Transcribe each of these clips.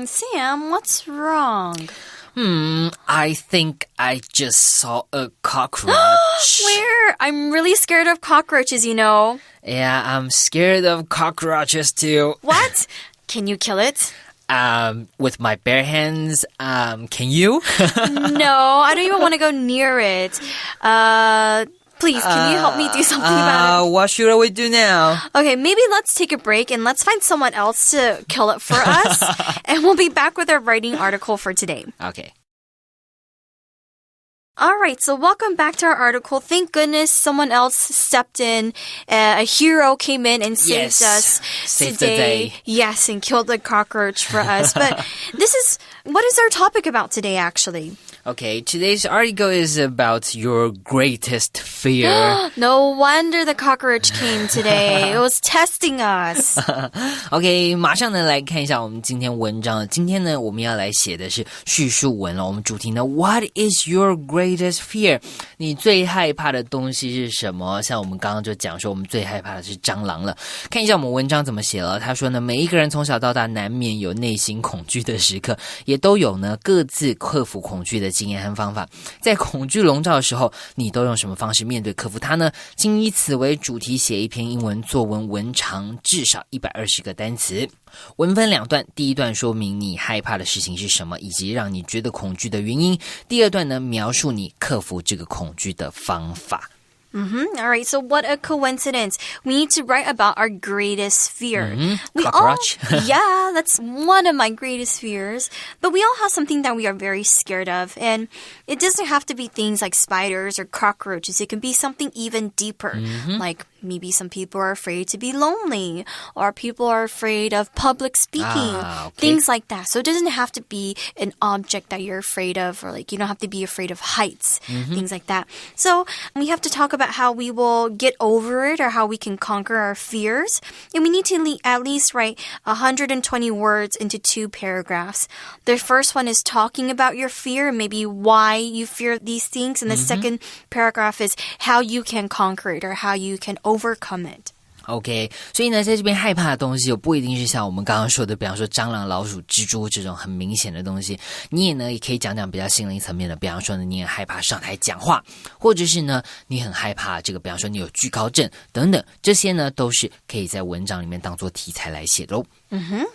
Sam, what's wrong? I think I just saw a cockroach. Where? I'm really scared of cockroaches, you know. Yeah, I'm scared of cockroaches too. What? Can you kill it? With my bare hands, can you? No, I don't even want to go near it. Please, can you help me do something about it? What should we do now? Okay, maybe let's take a break and let's find someone else to kill it for us. And we'll be back with our writing article for today. Okay. All right, so welcome back to our article. Thank goodness someone else stepped in. A hero came in and saved us Saved today. the day. Yes, and killed the cockroach for us. But what is our topic about today, actually? Okay, today's article is about your greatest fear. No wonder the cockroach came today. It was testing us. OK, 马上呢来看一下我们今天文章。今天呢我们要来写的是叙述文了。我们主题呢 What is your greatest fear? 你最害怕的东西是什么？像我们刚刚就讲说我们最害怕的是蟑螂了。看一下我们文章怎么写了。他说呢，每一个人从小到大难免有内心恐惧的时刻，也都有呢各自克服恐惧的经验和方法。在恐惧笼罩的时候，你都用什么方式面对克服它呢？请以此为主题写一篇英文作文，文长至少120个单词。文分两段，第一段说明你害怕的事情是什么，以及让你觉得恐惧的原因。第二段呢，描述你克服这个恐惧的方法。All right, so what a coincidence. We need to write about our greatest fear. Cockroach? Yeah, that's one of my greatest fears. But we all have something that we are very scared of. And it doesn't have to be things like spiders or cockroaches. It can be something even deeper. Like maybe some people are afraid to be lonely. Or people are afraid of public speaking. Things like that. So it doesn't have to be an object that you're afraid of. Or like you don't have to be afraid of heights. Things like that. So we have to talk about how we will get over it or how we can conquer our fears. And we need to at least write 120 words into 2 paragraphs. The first one is talking about your fear and maybe why you fear these things. And the second paragraph is how you can conquer it or how you can overcome it. OK， 所以呢，在这边害怕的东西，又不一定是像我们刚刚说的，比方说蟑螂、老鼠、蜘蛛这种很明显的东西。你也可以讲讲比较心灵层面的，比方说呢，你很害怕上台讲话，或者是呢，你很害怕这个，比方说你有惧高症等等，这些呢都是可以在文章里面当做题材来写的喽。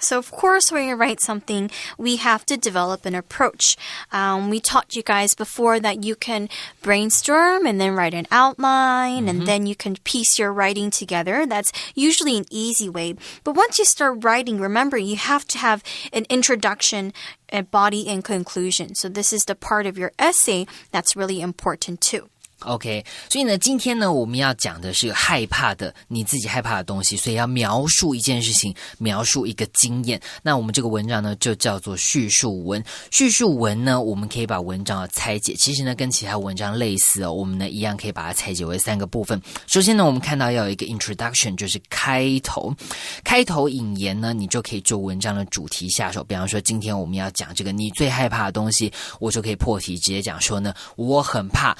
So, of course, when you write something, we have to develop an approach. We taught you guys before that you can brainstorm and then write an outline, and then you can piece your writing together. That's usually an easy way. But once you start writing, remember, you have to have an introduction, a body, and conclusion. So this is the part of your essay that's really important too. OK， 所以呢，今天呢，我们要讲的是害怕的，你自己害怕的东西，所以要描述一件事情，描述一个经验。那我们这个文章呢，就叫做叙述文。叙述文呢，我们可以把文章拆解，其实呢，跟其他文章类似哦，我们呢一样可以把它拆解为3个部分。首先呢，我们看到要有一个 introduction， 就是开头。开头引言呢，你就可以就文章的主题下手。比方说，今天我们要讲这个你最害怕的东西，我就可以破题直接讲说呢，我很怕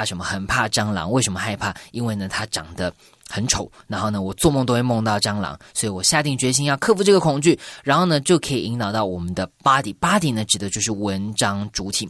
什么。很怕蟑螂，为什么害怕？因为呢，它长得很丑，然后呢，我做梦都会梦到蟑螂，所以我下定决心要克服这个恐惧，然后呢，就可以引导到我们的 body 呢，指的就是文章主体。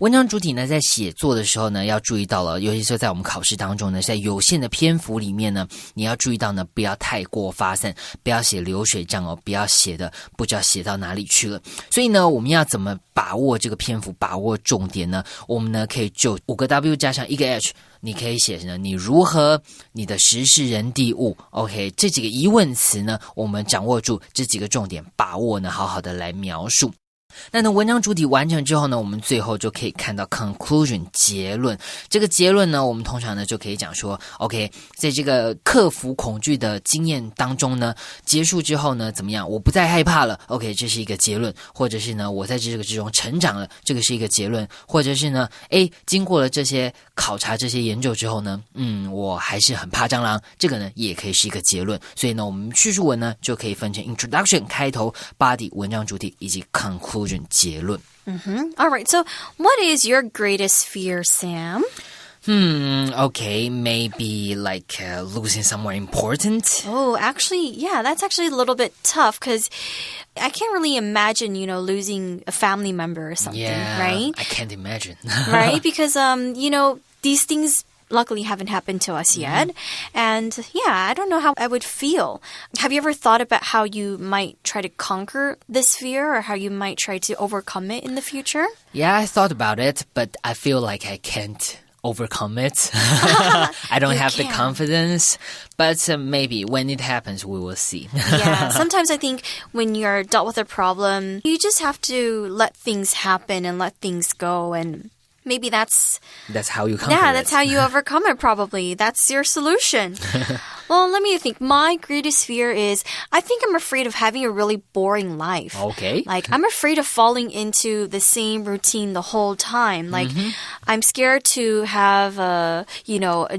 文章主体呢，在写作的时候呢，要注意到了，尤其是在我们考试当中呢，在有限的篇幅里面呢，你要注意到呢，不要太过发散，不要写流水账哦，不要写的不知道写到哪里去了。所以呢，我们要怎么把握这个篇幅，把握重点呢？我们呢，可以就5个 W 加上1个 H， 你可以写呢，你如何，你的时事人地物 ，OK， 这几个疑问词呢，我们掌握住这几个重点，把握呢，好好的来描述。那呢，文章主体完成之后呢，我们最后就可以看到 conclusion 结论。这个结论呢，我们通常呢就可以讲说 OK， 在这个克服恐惧的经验当中呢，结束之后呢怎么样，我不再害怕了 OK， 这是一个结论。或者是呢，我在这个之中成长了，这个是一个结论。或者是呢经过了这些考察这些研究之后呢我还是很怕蟑螂，这个呢也可以是一个结论。所以呢，我们叙述文呢就可以分成 introduction 开头， body 文章主体，以及 conclusion结论。All right, so what is your greatest fear, Sam? Okay, maybe like losing someone important. Oh, actually, yeah, that's actually a little bit tough because I can't really imagine, losing a family member or something, right? I can't imagine. Right? Because, these things luckily haven't happened to us yet. And yeah, I don't know how I would feel. Have you ever thought about how you might try to conquer this fear or how you might try to overcome it in the future? Yeah, I thought about it, but I feel like I can't overcome it. I don't have the confidence, but maybe when it happens, we will see. Yeah, sometimes I think when you're dealt with a problem, you just have to let things happen and let things go, and maybe that's how you conquer it. Yeah, that's how you overcome it, probably. That's your solution. Well, let me think. My greatest fear is I think I'm afraid of having a really boring life. Okay. Like, I'm afraid of falling into the same routine the whole time. Like, I'm scared to have a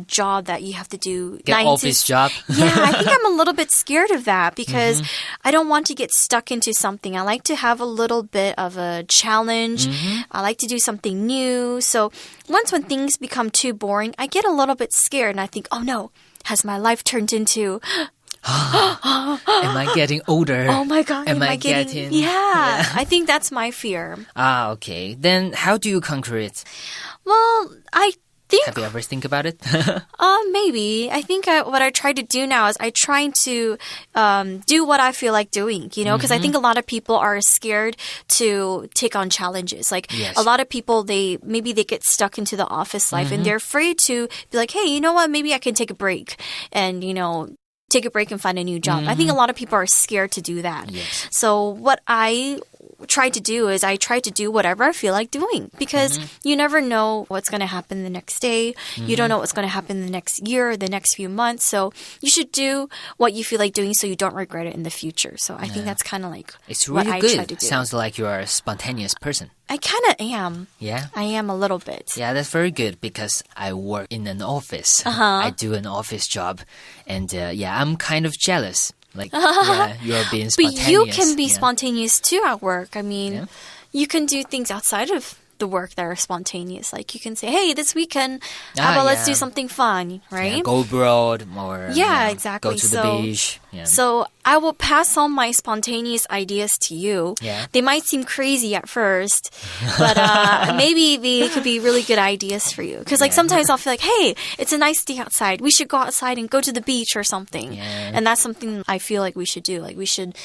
job that you have to do. Get office job. Yeah, I think I'm a little bit scared of that because I don't want to get stuck into something. I like to have a little bit of a challenge. I like to do something new. So once when things become too boring, I get a little bit scared and I think, oh no, has my life turned into... Am I getting older? Oh my God. Am I getting... Yeah, I think that's my fear. Okay. Then how do you conquer it? Well, I think... Have you ever think about it? Maybe. I think what I try to do now is I try to do what I feel like doing, because I think a lot of people are scared to take on challenges. Like a lot of people, they get stuck into the office life and they're afraid to be like, hey, you know what? Maybe I can take a break and, take a break and find a new job. I think a lot of people are scared to do that. Yes. So what I try to do is I try to do whatever I feel like doing because you never know what's going to happen the next day. You don't know what's going to happen the next year or the next few months. So you should do what you feel like doing so you don't regret it in the future. So I think that's kind of like it's really what good. I try to do. Sounds like you are a spontaneous person. I kind of am. Yeah? I am a little bit. Yeah, that's very good because I work in an office. I do an office job. And I'm kind of jealous. Like, you're being spontaneous. But you can be spontaneous too at work. I mean, you can do things outside of the work that are spontaneous. Like you can say, hey, this weekend, how about let's do something fun, right? Yeah, go abroad or exactly. Go to the beach. Yeah. So I will pass on my spontaneous ideas to you. Yeah. They might seem crazy at first, but maybe they could be really good ideas for you. Because sometimes I'll feel like, hey, it's a nice day outside. We should go outside and go to the beach or something. Yeah. And that's something I feel like we should do. Like we should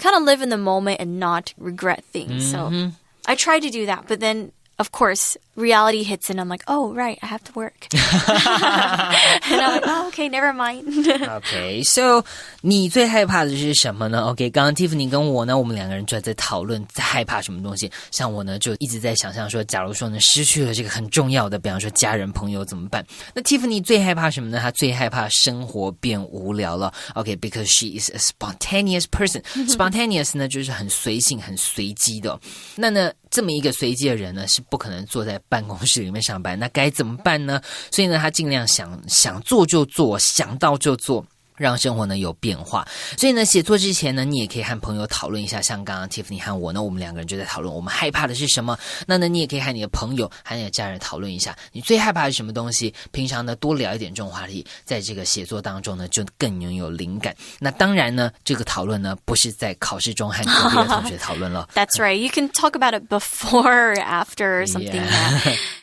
kind of live in the moment and not regret things. So I try to do that, but then, of course, reality hits and I'm like, oh, right, I have to work. And I'm like, oh, okay, never mind. Okay, so 你最害怕的是什么呢 ？OK， 刚刚 Tiffany 跟我呢，我们两个人就在讨论在害怕什么东西。像我呢，就一直在想象说，假如说呢失去了这个很重要的，比方说家人朋友怎么办？那 Tiffany 最害怕什么呢？她最害怕生活变无聊了。OK，because she is a spontaneous person. Spontaneous 呢，就是很随性、很随机的。那呢，这么一个随机的人呢，是不可能坐在办公室里面上班，那该怎么办呢？所以呢，他尽量想做就做，想到就做。让生活呢有变化，所以呢，写作之前呢，你也可以和朋友讨论一下，像刚刚 Tiffany 和我呢，我们两个人就在讨论我们害怕的是什么。那呢，你也可以和你的朋友、和你的家人讨论一下，你最害怕的是什么东西。平常呢，多聊一点这种话题，在这个写作当中呢，就更能有灵感。那当然呢，这个讨论呢，不是在考试中和隔壁的同学讨论了。That's right. You can talk about it before or after or something.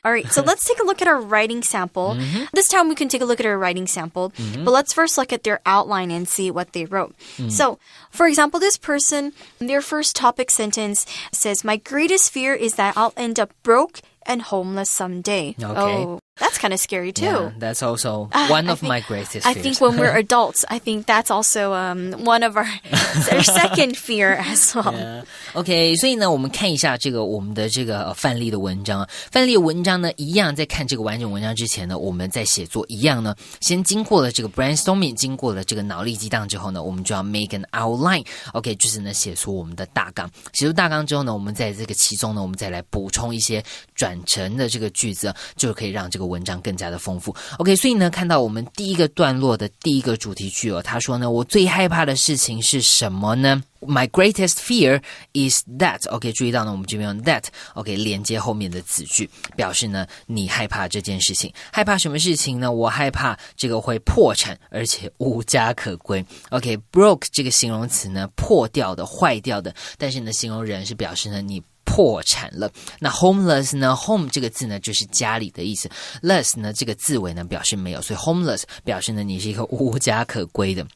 All right. So let's take a look at our writing sample. This time we can take a look at our writing sample, but let's first look at their outline and see what they wrote. So, for example, this person, their first topic sentence says, my greatest fear is that I'll end up broke and homeless someday. Okay. Oh, that's kind of scary too. Yeah, that's also one of my greatest fears. I think when we're adults, I think that's also one of our second fear as well. Yeah. OK， 所以呢，我们看一下这个我们的这个范例的文章。范例的文章呢，一样在看这个完整文章之前呢，我们在写作一样呢，先经过了这个 brainstorming， 经过了这个脑力激荡之后呢，我们就要 make an outline。OK， 就是呢写出我们的大纲。写出大纲之后呢，我们在这个其中呢，我们再来补充一些转成的这个句子，就可以让这个个文章更加的丰富。OK， 所以呢，看到我们第一个段落的第一个主题句他说呢，我最害怕的事情是什么呢？My greatest fear is that. OK， 注意到呢，我们这边用 that OK 连接后面的子句，表示呢你害怕这件事情。害怕什么事情呢？我害怕这个会破产，而且无家可归。OK， broke 这个形容词呢，破掉的、坏掉的，但是呢，形容人是表示呢你破产了。那 homeless 呢 home 这个字呢就是家里的意思， less 呢这个字尾呢表示没有，所以 homeless 表示呢你是一个无家可归的。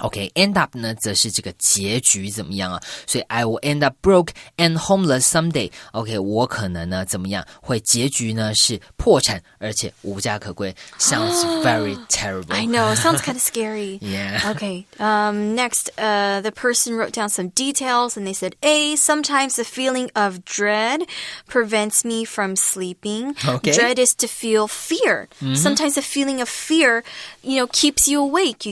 OK，end up 呢则是这个结局怎么样啊？所以 I will end up broke and homeless someday. OK， 我可能呢怎么样？会结局呢是破产，而且无家可归。Sounds very terrible. I know, sounds kind of scary. Yeah. Okay. Next, the person wrote down some details, and they said, A, sometimes the feeling of dread prevents me from sleeping. Okay. Dread is to feel fear. Sometimes the feeling of fear, keeps you awake.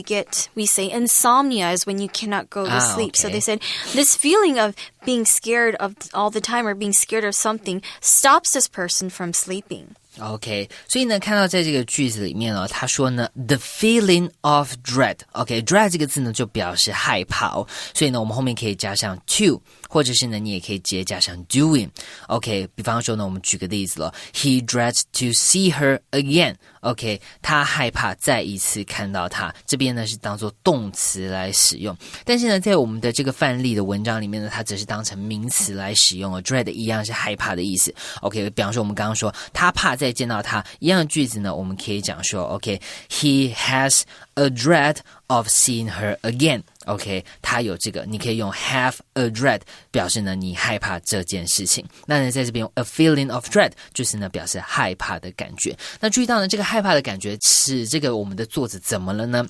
We say insomnia is when you cannot go to sleep. Okay. So they said this feeling of being scared of all the time or being scared of something stops this person from sleeping. OK， 所以呢，看到在这个句子里面他说呢 ，the feeling of dread。OK，dread 这个字呢就表示害怕所以呢，我们后面可以加上 to， 或者是呢，你也可以直接加上 doing。OK， 比方说呢，我们举个例子He dreads to see her again。OK， 他害怕再一次看到她，这边呢是当作动词来使用，但是呢，在我们的这个范例的文章里面呢，它则是当成名词来使用dread 一样是害怕的意思。OK， 比方说我们刚刚说他怕再见到他一样的句子呢，我们可以讲说 OK，he has a dread of seeing her again。OK， 他有这个，你可以用 have a dread 表示呢你害怕这件事情。那呢在这边用 a feeling of dread 就是呢表示害怕的感觉。那注意到呢这个害怕的感觉使这个我们的作者怎么了呢？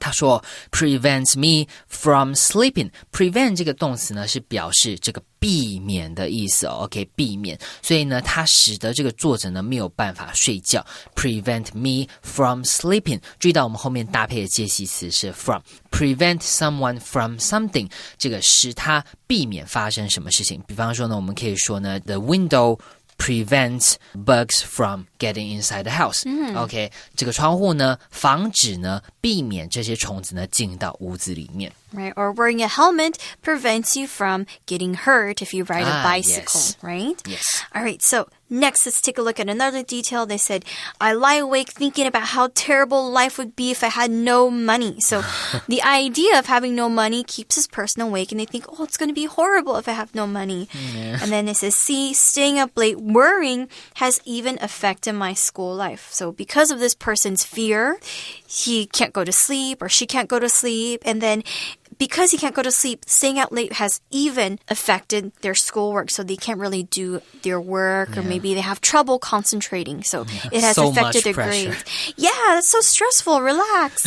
他说 prevents me from sleeping。 prevent 这个动词呢是表示这个避免的意思OK， 避免，所以呢它使得这个作者呢没有办法睡觉。 prevent me from sleeping， 注意到我们后面搭配的介系词是 from。 prevent someone from something， 这个使他避免发生什么事情。比方说呢我们可以说呢 the window prevents bugs from getting inside the house。 OK， 这个窗户呢防止呢避免这些虫子呢进到屋子里面。Right, or wearing a helmet prevents you from getting hurt if you ride a bicycle, yes. right? Yes. All right, so next let's take a look at another detail. They said, I lie awake thinking about how terrible life would be if I had no money. So the idea of having no money keeps this person awake and they think, oh, it's going to be horrible if I have no money. Yeah. And then it says, see, staying up late worrying has even affected my school life. So because of this person's fear, he can't go to sleep or she can't go to sleep. And then because he can't go to sleep, staying out late has even affected their schoolwork. So they can't really do their work or maybe they have trouble concentrating. So it has affected their grades. Yeah, that's so stressful. Relax.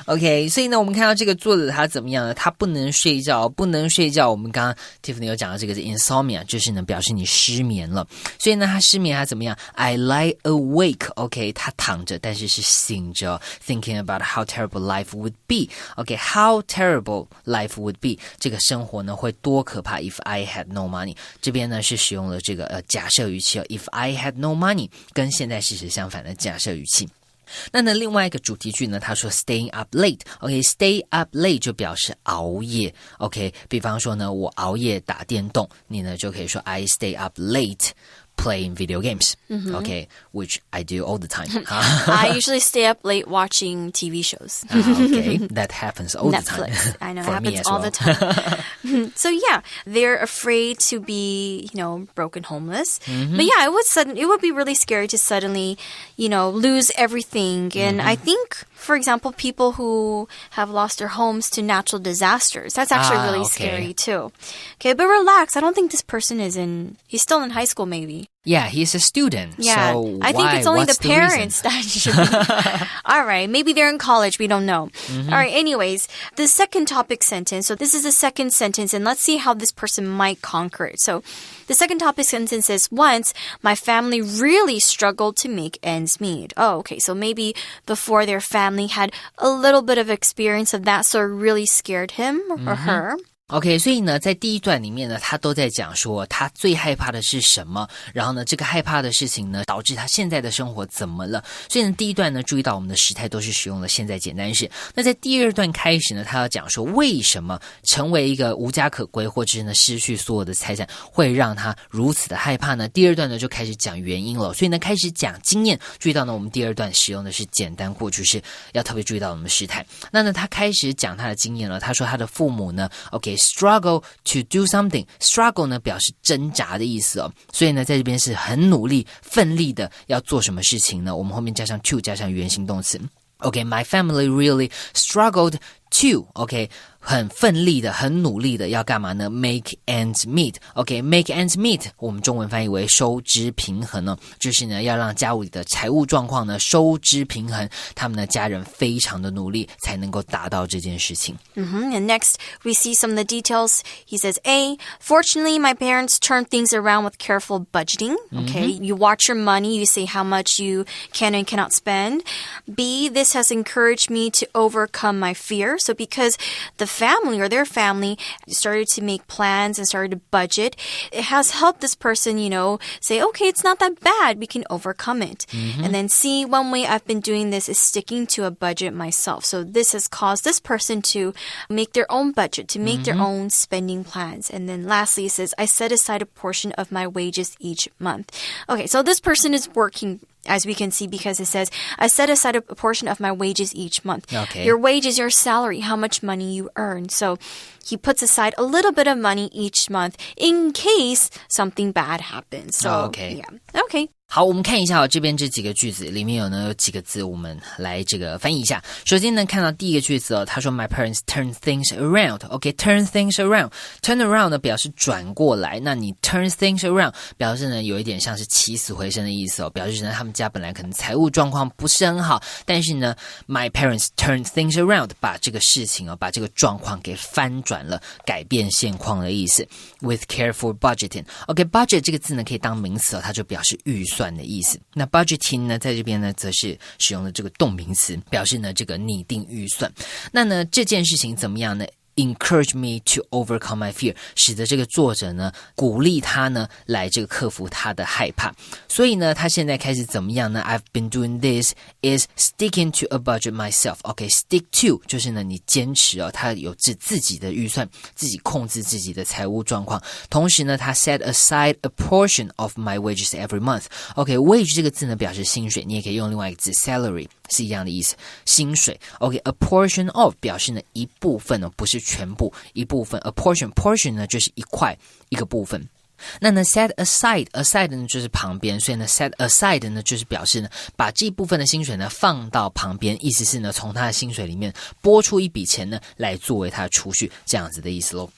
OK， 所以呢我们看到这个作者他怎么样呢？他不能睡觉，不能睡觉。我们刚刚 Tiffany 有讲到这个是 insomnia， 就是呢表示你失眠了。所以呢他失眠他怎么样？ I lie awake。 OK， 他躺着但是是醒着 thinking about how terrible life would be。 OK，how terrible life would be， 这个生活呢会多可怕 if I had no money。 这边呢是使用了这个假设语气if I had no money， 跟现在事实相反的假设语气。那呢另外一个主题句呢他说 staying up late。 OK，stay up late 就表示熬夜。 OK， 比方说呢我熬夜打电动，你呢就可以说 I stay up late playing video games. Okay, which I do all the time. I usually stay up late watching TV shows. Okay, that happens all Netflix. the time. I know, it For happens me as all well. the time. So yeah, they're afraid to be, broken homeless. But yeah, it would be really scary to suddenly, lose everything. And I think, for example, people who have lost their homes to natural disasters, that's actually really scary too. Okay, but relax. I don't think this person he's still in high school maybe. Yeah, he's a student. Yeah, so I think it's only What's the parents that should be. All right, maybe they're in college. We don't know. All right, anyways, the second topic sentence. So this is the second sentence, and let's see how this person might conquer it. So the second topic sentence is, once my family really struggled to make ends meet. Oh, okay, so maybe before their family had a little bit of experience of that, so it really scared him or her. OK， 所以呢，在第一段里面呢，他都在讲说他最害怕的是什么，然后呢，这个害怕的事情呢，导致他现在的生活怎么了。所以呢，第一段呢，注意到我们的时态都是使用了现在简单式。那在第二段开始呢，他要讲说为什么成为一个无家可归，或者是呢失去所有的财产，会让他如此的害怕呢？第二段呢就开始讲原因了。所以呢，开始讲经验。注意到呢，我们第二段使用的是简单过去式，要特别注意到我们的时态。那呢，他开始讲他的经验了。他说他的父母呢 ，struggle to do something。struggle 呢表示挣扎的意思哦，所以呢，在这边是很努力、奋力的要做什么事情呢？我们后面加上 to， 加上原形动词。my family really struggled to， 很奋力的、很努力的要干嘛呢 ？Make ends meet。make ends meet， 我们中文翻译为收支平衡呢，就是呢要让家务里的财务状况呢收支平衡。他们的家人非常的努力，才能够达到这件事情。And next, we see some of the details. He says, A, fortunately, my parents turn things around with careful budgeting. You watch your money, you say how much you can and cannot spend. B, this has encouraged me to overcome my fear. So because the family or their family started to make plans and started to budget, it has helped this person, say, okay, it's not that bad. We can overcome it. And then C, one way I've been doing this is sticking to a budget myself. So this has caused this person to make their own budget, to make their own spending plans. And then lastly, it says, I set aside a portion of my wages each month. Okay, so this person is working, as we can see, because it says, I set aside a portion of my wages each month. Your wage is your salary, how much money you earn. So he puts aside a little bit of money each month in case something bad happens. So, yeah. 好，我们看一下这边这几个句子里面有几个字，我们来这个翻译一下。首先呢，看到第一个句子他说 My parents turn things around。turn things around。turn around 呢表示转过来，那你 turn things around 表示呢有一点像是起死回生的意思表示呢他们家本来可能财务状况不是很好，但是呢 My parents turn things around 把这个事情把这个状况给翻转了，改变现况的意思。With careful budgeting。budget 这个字呢可以当名词它就表示预算的意思。那 budgeting 呢在这边呢则是使用了这个动名词，表示呢这个拟定预算。那呢这件事情怎么样呢？Encourage me to overcome my fear， 使得这个作者呢鼓励他呢来这个克服他的害怕。所以呢他现在开始怎么样呢 I've been doing this is sticking to a budget myself。stick to 就是呢你坚持他有自己的预算，自己控制自己的财务状况。同时呢他 set aside a portion of my wages every month。wage 这个字呢表示薪水，你也可以用另外一个字 salary， 是一样的意思，薪水。a portion of 表示呢一部分不是全部，一部分。 a portion 呢就是一块，一个部分。那呢 set aside 呢就是旁边，所以呢 set aside 呢就是表示呢把这一部分的薪水呢放到旁边，意思是呢从他的薪水里面拨出一笔钱呢来作为他的储蓄，这样子的意思咯。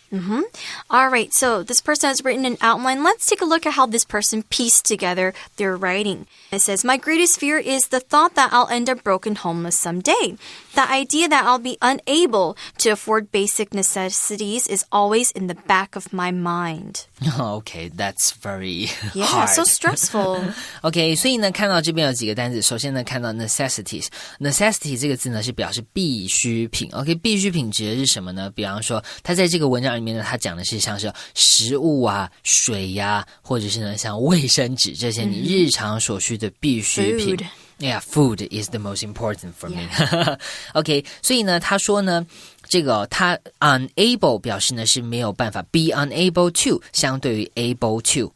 All right, so this person has written an outline. Let's take a look at how this person pieced together their writing. It says, my greatest fear is the thought that I'll end up broken homeless someday. The idea that I'll be unable to afford basic necessities is always in the back of my mind. Okay, that's very hard. Yeah, so stressful. Okay, 所以呢看到这边有几个单字，首先呢看到 necessities。necessity 这个字呢是表示必需品。必需品指的是什么呢？比方说他在这个文章里面呢他讲的是像是食物水或者是呢像卫生纸这些你日常所需的必需品。Yeah, food is the most important for me. Okay, 所以呢他说呢这个他 unable 表示呢是没有办法， be unable to 相对于 able to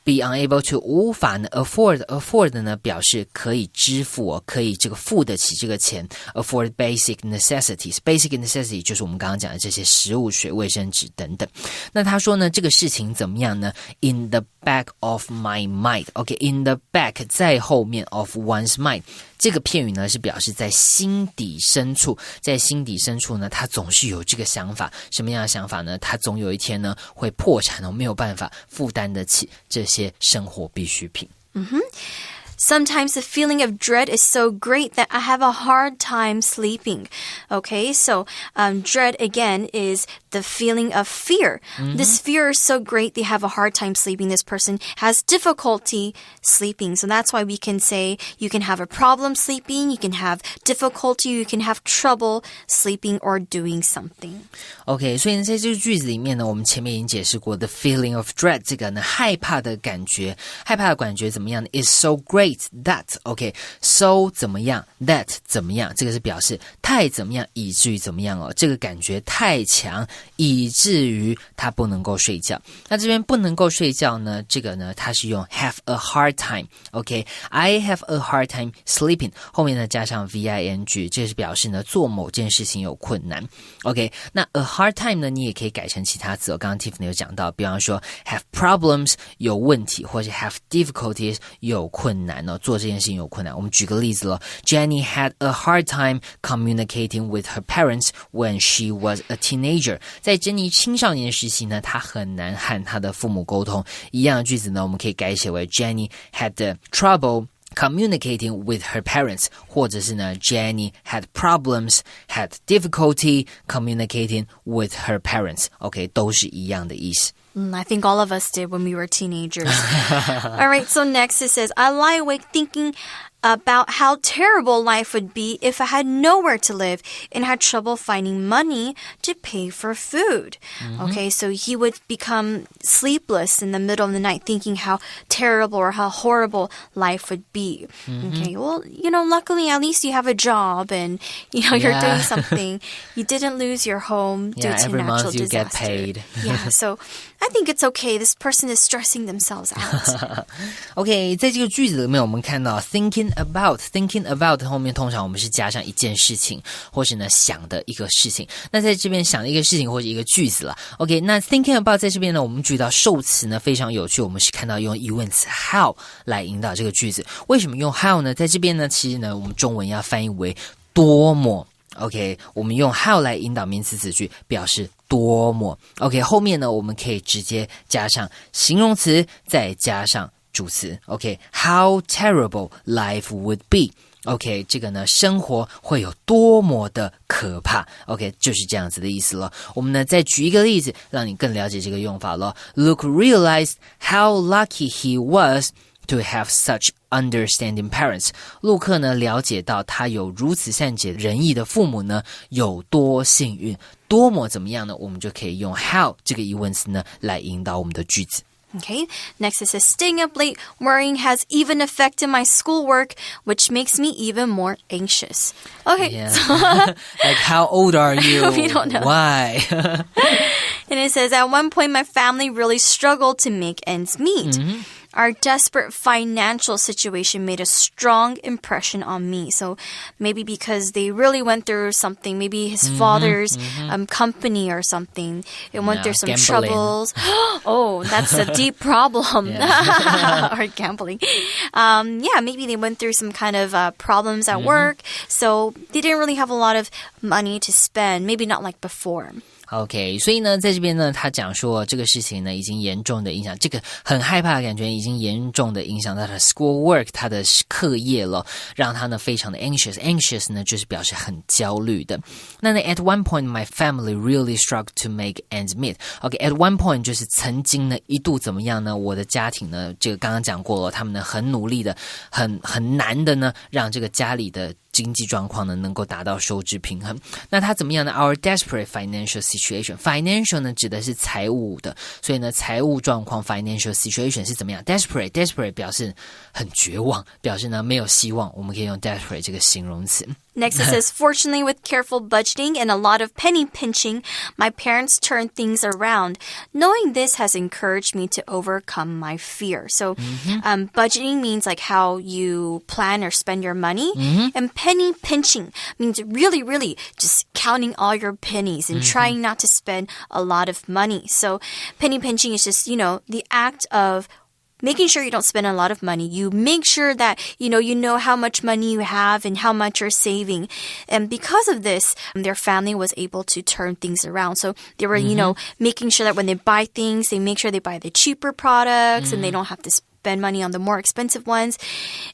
be unable to 无法呢 afford 呢表示可以支付可以这个付得起这个钱。 afford basic necessity 就是我们刚刚讲的这些食物、水、卫生纸等等。那他说呢这个事情怎么样呢？ in the back of my mind。 in the back 在后面 of one's mind， 这个片语呢是表示在心底深处，在心底深处呢他总是有这个想法。什么样的想法呢？他总有一天呢会破产没有办法负担得起这些生活必需品。Sometimes the feeling of dread is so great that I have a hard time sleeping. Okay, so dread again is the feeling of fear. This fear is so great they have a hard time sleeping. This person has difficulty sleeping. So that's why we can say you can have a problem sleeping, you can have difficulty, you can have trouble sleeping or doing something. OK, 所以呢，在这个句子里面呢，我们前面已经解释过 the feeling of dread 这个呢害怕的感觉，害怕的感觉怎么样呢 ？is so great that OK so 怎么样 that 怎么样？这个是表示太怎么样以至于怎么样哦，这个感觉太强以至于他不能够睡觉。那这边不能够睡觉呢，这个呢它是用 have a hard time OK I have a hard time sleeping 后面呢加上 VING 这是表示呢做某件事情有困难 OK 那 a hard time 呢你也可以改成其他词刚刚 Tiffany 有讲到比方说 have problems 有问题或是 have difficulties 有困难哦做这件事情有困难我们举个例子咯 Jenny had a hard time communicating with her parents when she was a teenager 在珍妮青少年时期呢她很难和她的父母沟通一样的句子呢我们可以改写为 Jenny had the trouble communicating with her parents 或者是呢 Jenny had problems had difficulty communicating with her parents OK 都是一样的意思I think all of us did when we were teenagers. All right, so next it says, I lie awake thinking about how terrible life would be if I had nowhere to live and had trouble finding money to pay for food. Okay, so he would become sleepless in the middle of the night thinking how terrible or how horrible life would be. Okay, well, you know, luckily at least you have a job and, you know, you're doing something. You didn't lose your home due to every natural month you disaster. get paid. Yeah, so I think it's okay. This person is stressing themselves out. OK, 在这个句子里面我们看到 thinking about 后面通常我们是加上一件事情或是呢想的一个事情那在这边想的一个事情或者一个句子啦 OK 那 thinking about 在这边呢我们注意到受词呢非常有趣我们是看到用疑问词 how 来引导这个句子为什么用 how 呢在这边呢其实呢我们中文要翻译为多么 OK 我们用 how 来引导名词子句表示多么 OK 后面呢我们可以直接加上形容词再加上主词 OK how terrible life would be OK 这个呢生活会有多么的可怕 OK 就是这样子的意思了我们呢再举一个例子让你更了解这个用法了 Luke realized how lucky he was to have such understanding parents 陆克呢了解到他有如此善解人意的父母呢有多幸运多么怎么样呢我们就可以用 how 这个疑问词呢来引导我们的句子Okay, next it says, staying up late worrying has even affected my schoolwork, which makes me even more anxious. Okay. Yeah. Like, how old are you? We don't know. Why? And it says, at one point, my family really struggled to make ends meet. Our desperate financial situation made a strong impression on me. So maybe because they really went through something, maybe his father's company or something, it went through some gambling. troubles. Oh, that's a deep problem. Or gambling. Yeah, maybe they went through some kind of problems at work. So they didn't really have a lot of money to spend. Maybe not like before. OK 所以呢在这边呢他讲说这个事情呢已经严重的影响这个很害怕的感觉已经严重的影响到他的 schoolwork 他的课业了让他呢非常的 anxious 呢就是表示很焦虑的那呢 at one point my family really struggled to make ends meet OK at one point 就是曾经呢一度怎么样呢我的家庭呢这个刚刚讲过了他们呢很努力的很难的呢让这个家里的经济状况呢能够达到收支平衡那他怎么样呢 Our desperate financial situation Financial 呢指的是财务的所以呢财务状况 Financial situation 是怎么样 Desperate 表示很绝望表示呢没有希望我们可以用 desperate 这个形容词Next it says, fortunately with careful budgeting and a lot of penny pinching, my parents turned things around. Knowing this has encouraged me to overcome my fear. So budgeting means like how you plan or spend your money. And penny pinching means really, really just counting all your pennies and trying not to spend a lot of money. So penny pinching is just, you know, the act of making sure you don't spend a lot of money. You make sure that, you know how much money you have and how much you're saving. And because of this, their family was able to turn things around. So they were, you know, making sure that when they buy things, they make sure they buy the cheaper products and they don't have to spend money on the more expensive ones.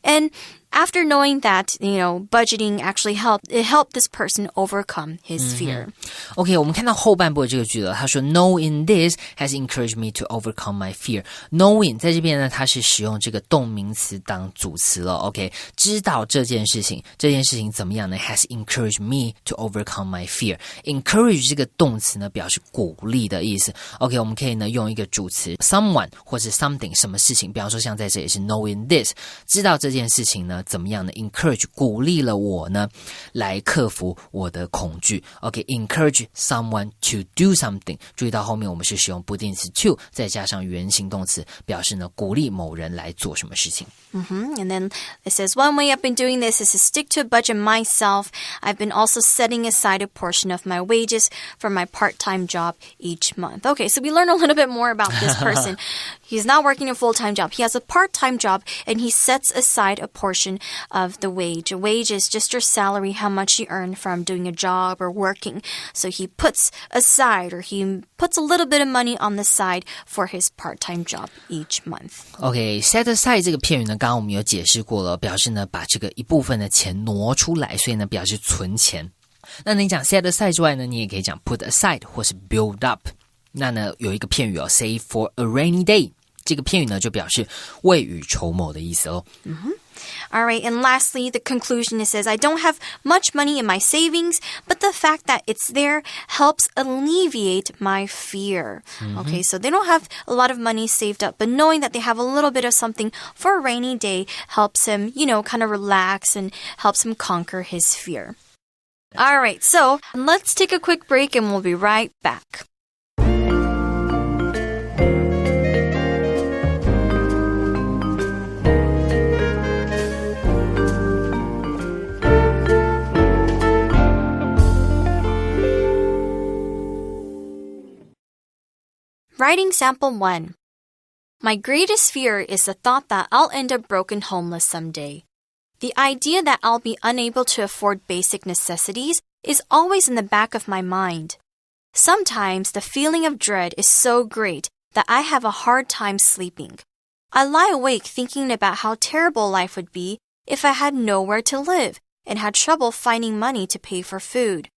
And after knowing that, budgeting actually helped this person overcome his fear. OK, 我们看到后半部的这个句子，他说 Knowing this has encouraged me to overcome my fear. Knowing 在这边呢，它是使用这个动名词当主词了。OK, 知道这件事情怎么样呢 ？Has encouraged me to overcome my fear. Encourage 这个动词呢，表示鼓励的意思。OK, 我们可以呢用一个主词 someone 或是 something 什么事情，比方说像在这里是 knowing this， 知道这件事情呢怎么样呢 ？Encourage 鼓励了我呢，来克服我的恐惧。OK, encourage someone to do something. 注意到后面我们是使用不定词 to， 再加上原形动词，表示呢鼓励某人来做什么事情。And then it says, one way I've been doing this is to stick to a budget myself. I've been also setting aside a portion of my wages for my part-time job each month. Okay, so we learn a little bit more about this person. He's not working a full-time job. He has a part-time job, and he sets aside a portion of the wage. A wage is just your salary, how much you earn from doing a job or working. So he puts aside, or he puts a little bit of money on the side for his part-time job each month. OK, set aside 这个片语呢，刚刚我们有解释过了，表示呢把这个一部分的钱挪出来，所以呢表示存钱。那你讲 set aside 之外呢，你也可以讲 put aside 或是 build up。那呢有一个片语save for a rainy day， 这个片语呢就表示未雨绸缪的意思哦。All right, and lastly, the conclusion, it says, I don't have much money in my savings, but the fact that it's there helps alleviate my fear. Okay, so they don't have a lot of money saved up, but knowing that they have a little bit of something for a rainy day helps him, kind of relax and helps him conquer his fear. All right, so let's take a quick break and we'll be right back. Writing sample 1. My greatest fear is the thought that I'll end up broken homeless someday. The idea that I'll be unable to afford basic necessities is always in the back of my mind. Sometimes the feeling of dread is so great that I have a hard time sleeping. I lie awake thinking about how terrible life would be if I had nowhere to live and had trouble finding money to pay for food.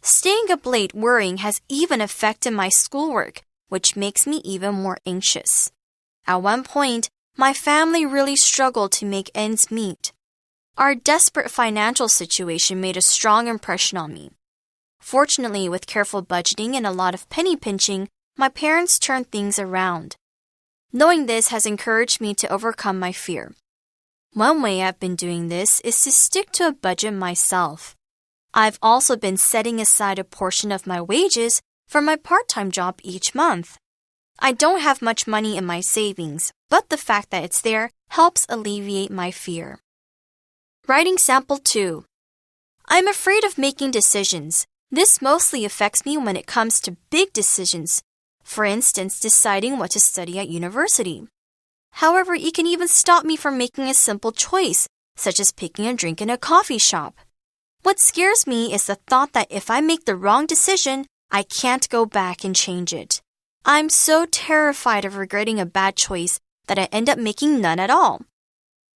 Staying up late worrying has even affected my schoolwork, which makes me even more anxious. At one point, my family really struggled to make ends meet. Our desperate financial situation made a strong impression on me. Fortunately, with careful budgeting and a lot of penny pinching, my parents turned things around. Knowing this has encouraged me to overcome my fear. One way I've been doing this is to stick to a budget myself. I've also been setting aside a portion of my wages for my part-time job each month. I don't have much money in my savings, but the fact that it's there helps alleviate my fear. Writing sample 2. I'm afraid of making decisions. This mostly affects me when it comes to big decisions. For instance, deciding what to study at university. However, it can even stop me from making a simple choice, such as picking a drink in a coffee shop. What scares me is the thought that if I make the wrong decision, I can't go back and change it. I'm so terrified of regretting a bad choice that I end up making none at all.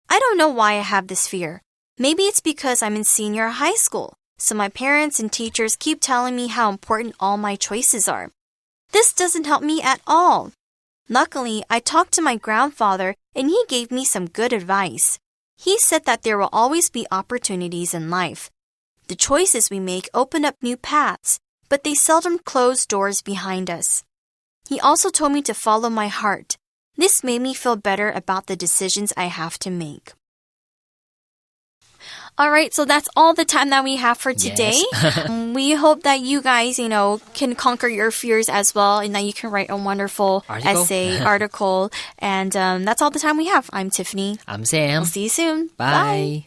I don't know why I have this fear. Maybe it's because I'm in senior high school, so my parents and teachers keep telling me how important all my choices are. This doesn't help me at all. Luckily, I talked to my grandfather and he gave me some good advice. He said that there will always be opportunities in life. The choices we make open up new paths, but they seldom close doors behind us. He also told me to follow my heart. This made me feel better about the decisions I have to make. All right, so that's all the time that we have for today. Yes. We hope that you guys, can conquer your fears as well and that you can write a wonderful article. And that's all the time we have. I'm Tiffany. I'm Sam. We'll see you soon. Bye.